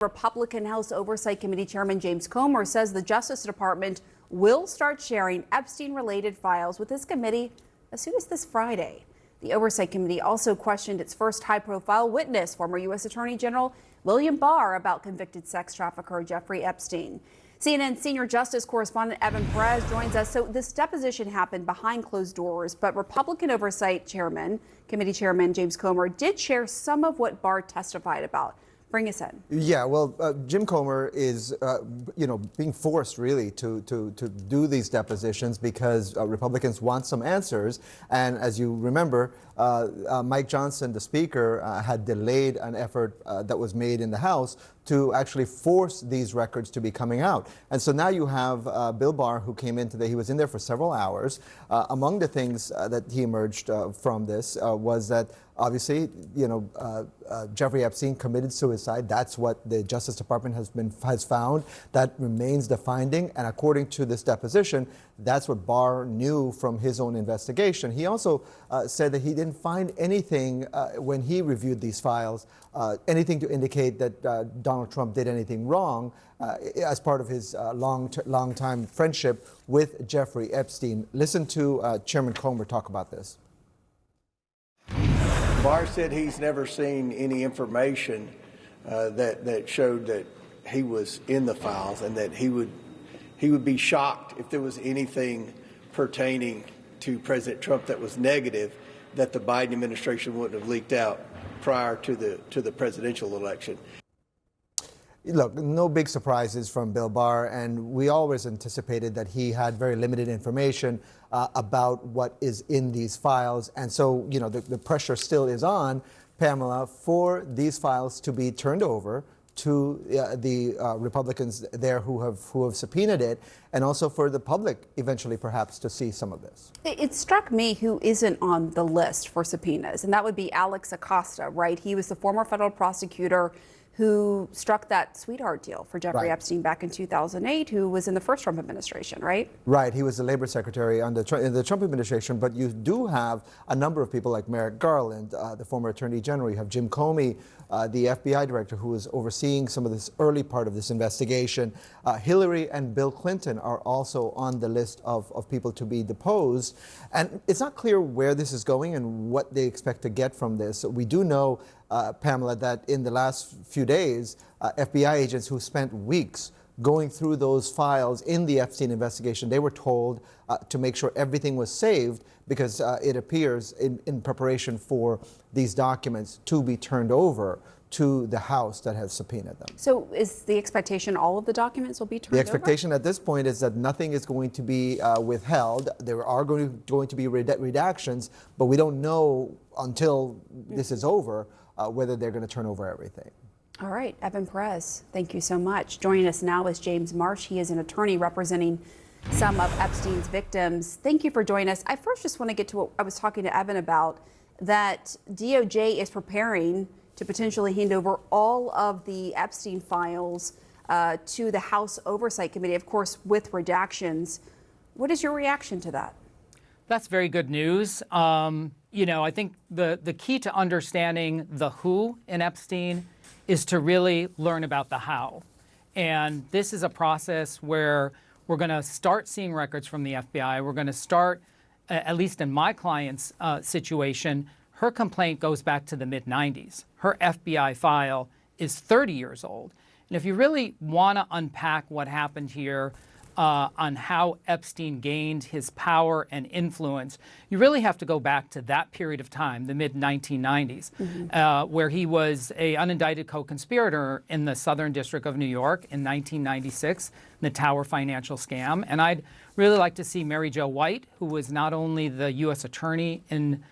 Republican House Oversight Committee Chairman James Comer says the Justice Department will start sharing Epstein-related files with his committee as soon as this Friday. The Oversight Committee also questioned its first high-profile witness, former U.S. Attorney General William Barr, about convicted sex trafficker Jeffrey Epstein. CNN senior justice correspondent Evan Perez joins us. So this deposition happened behind closed doors, but Republican Oversight Committee Chairman James Comer did share some of what Barr testified about. Bring us in. Yeah, well, Jim Comer is, being forced really to do these depositions because Republicans want some answers. And as you remember, Mike Johnson, the Speaker, had delayed an effort that was made in the House to actually force these records to be coming out. And so now you have Bill Barr, who came in today. He was in there for several hours. Among the things that he emerged from this was that obviously, Jeffrey Epstein committed suicide. That's what the Justice Department has found. That remains the finding. And according to this deposition, that's what Barr knew from his own investigation. He also said that he didn't find anything when he reviewed these files, anything to indicate that Donald Trump did anything wrong as part of his long-time friendship with Jeffrey Epstein. Listen to Chairman Comer talk about this. Barr said he's never seen any information that showed that he was in the files, and that he would be shocked if there was anything pertaining to President Trump that was negative, that the Biden administration wouldn't have leaked out prior to the presidential election. Look, no big surprises from Bill Barr, and we always anticipated that he had very limited information about what is in these files. And so, the pressure still is on, Pamela, for these files to be turned over to the Republicans there who have subpoenaed it, and also for the public eventually perhaps to see some of this. It struck me who isn't on the list for subpoenas, and that would be Alex Acosta, right? He was the former federal prosecutor who struck that sweetheart deal for Jeffrey Epstein back in 2008, who was in the first Trump administration, right? Right. He was the labor secretary in the Trump administration. But you do have a number of people like Merrick Garland, the former attorney general. You have Jim Comey, the FBI director, who is overseeing some of this early part of this investigation. Hillary and Bill Clinton are also on the list of people to be deposed. And it's not clear where this is going and what they expect to get from this. We do know, Pamela, that in the last few days, FBI agents who spent weeks going through those files in the Epstein investigation, they were told to make sure everything was saved because it appears in preparation for these documents to be turned over to the House that has subpoenaed them. So is the expectation all of the documents will be turned over? The expectation at this point is that nothing is going to be withheld. There are going to be redactions, but we don't know until this is over whether they're going to turn over everything. All right, Evan Perez, thank you so much. Joining us now is James Marsh. He is an attorney representing some of Epstein's victims. Thank you for joining us. I first just want to get to what I was talking to Evan about, that DOJ is preparing to potentially hand over all of the Epstein files to the House Oversight Committee, of course, with redactions. What is your reaction to that? That's very good news. I think the key to understanding the who in Epstein is to really learn about the how. And this is a process where we're going to start seeing records from the FBI. We're going to start, at least in my client's situation, her complaint goes back to the mid-90s. Her FBI file is 30 years old. And if you really want to unpack what happened here on how Epstein gained his power and influence, you really have to go back to that period of time, the mid-1990s, where he was an unindicted co-conspirator in the Southern District of New York in 1996, the Tower financial scam. And I'd really like to see Mary Jo White, who was not only the U.S. attorney in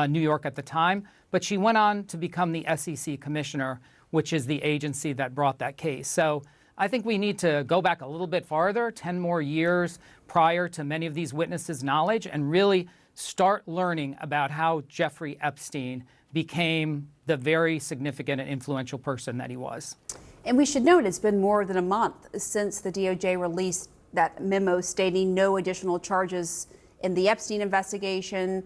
New York at the time, but she went on to become the SEC commissioner, which is the agency that brought that case. So I think we need to go back a little bit farther, 10 more years prior to many of these witnesses' knowledge, and really start learning about how Jeffrey Epstein became the very significant and influential person that he was. And we should note it's been more than a month since the DOJ released that memo stating no additional charges in the Epstein investigation,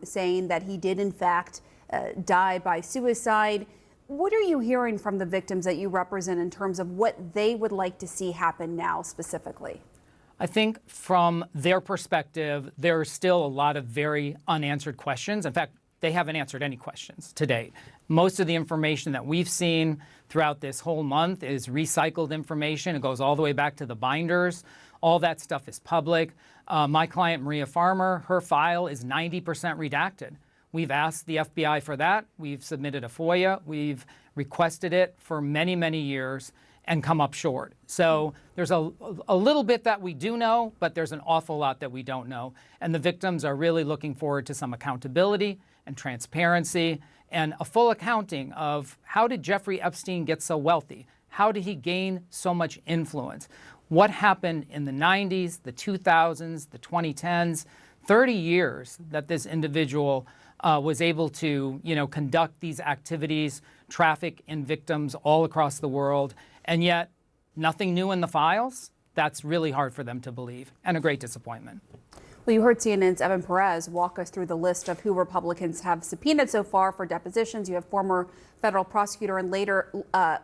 saying that he did in fact die by suicide. What are you hearing from the victims that you represent in terms of what they would like to see happen now specifically? I think from their perspective, there are still a lot of very unanswered questions. In fact, they haven't answered any questions to date. Most of the information that we've seen throughout this whole month is recycled information. It goes all the way back to the binders. All that stuff is public. My client, Maria Farmer, her file is 90% redacted. We've asked the FBI for that. We've submitted a FOIA. We've requested it for many, many years and come up short. So there's a little bit that we do know, but there's an awful lot that we don't know. And the victims are really looking forward to some accountability and transparency and a full accounting of how did Jeffrey Epstein get so wealthy? How did he gain so much influence? What happened in the 90s, the 2000s, the 2010s, 30 years that this individual was able to, conduct these activities, traffic in victims all across the world, and yet nothing new in the files? That's really hard for them to believe, and a great disappointment. Well, you heard CNN's Evan Perez walk us through the list of who Republicans have subpoenaed so far for depositions. You have former federal prosecutor and later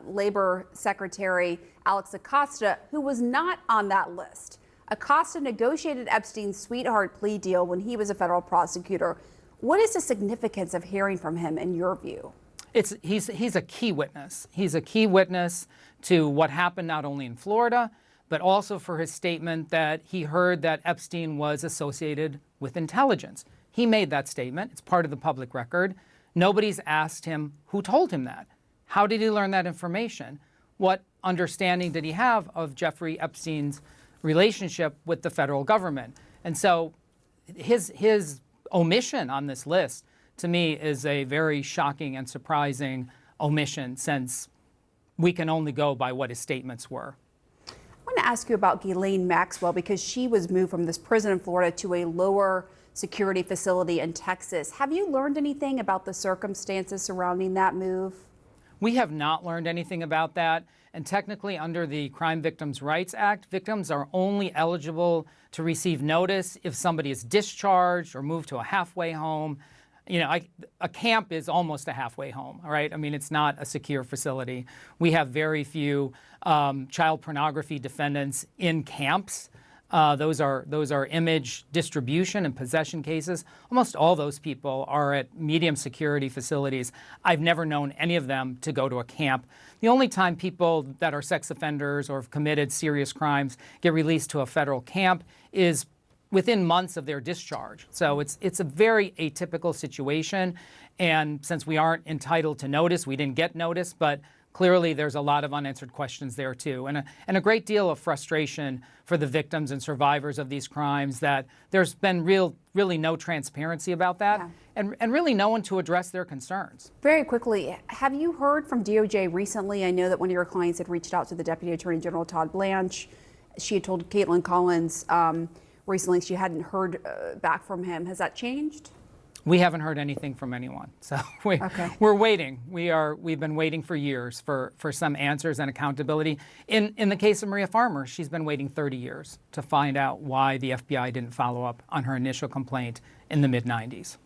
Labor Secretary Alex Acosta, who was not on that list. Acosta negotiated Epstein's sweetheart plea deal when he was a federal prosecutor. What is the significance of hearing from him in your view? He's a key witness. He's a key witness to what happened not only in Florida, but also for his statement that he heard that Epstein was associated with intelligence. He made that statement. It's part of the public record. Nobody's asked him who told him that. How did he learn that information? What understanding did he have of Jeffrey Epstein's relationship with the federal government? And so his omission on this list, to me, is a very shocking and surprising omission, since we can only go by what his statements were. I want to ask you about Ghislaine Maxwell, because she was moved from this prison in Florida to a lower security facility in Texas. Have you learned anything about the circumstances surrounding that move? We have not learned anything about that. And technically, under the Crime Victims' Rights Act, victims are only eligible to receive notice if somebody is discharged or moved to a halfway home. A camp is almost a halfway home, all right? I mean, it's not a secure facility. We have very few child pornography defendants in camps. Those are image distribution and possession cases. Almost all those people are at medium security facilities. I've never known any of them to go to a camp. The only time people that are sex offenders or have committed serious crimes get released to a federal camp is within months of their discharge. So it's a very atypical situation. And since we aren't entitled to notice, we didn't get notice, but clearly there's a lot of unanswered questions there too. And a great deal of frustration for the victims and survivors of these crimes that there's been really no transparency about that, and really no one to address their concerns. Very quickly, have you heard from DOJ recently? I know that one of your clients had reached out to the Deputy Attorney General, Todd Blanche. She had told Caitlin Collins recently she hadn't heard back from him. Has that changed? We haven't heard anything from anyone, so we're waiting. We've been waiting for years for some answers and accountability. In the case of Maria Farmer, she's been waiting 30 years to find out why the FBI didn't follow up on her initial complaint in the mid-90s.